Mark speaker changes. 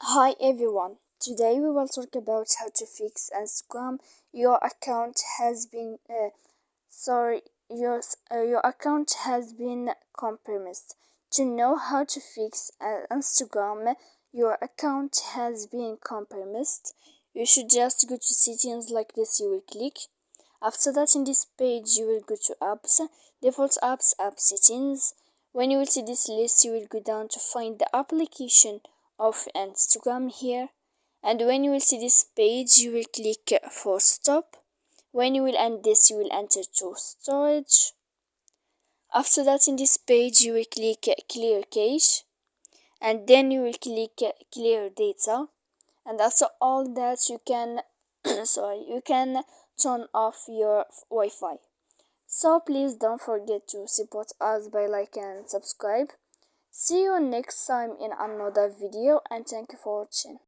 Speaker 1: Hi everyone, today we will talk about how to fix Instagram. Your account has been your account has been compromised. To know how to fix Instagram, your account has been compromised, you should just go to settings like this. You will click. After that, in this page, you will go to apps, default apps, app settings. When you will see this list, you will go down to find the application of Instagram here, and when you will see this page, you will click for stop. When you will end this, you will enter to storage. After that, in this page, you will click clear cache, and then you will click clear data. And after all that, you can you can turn off your Wi-Fi. So please don't forget to support us by like and subscribe. See you next time in another video, and thank you for watching.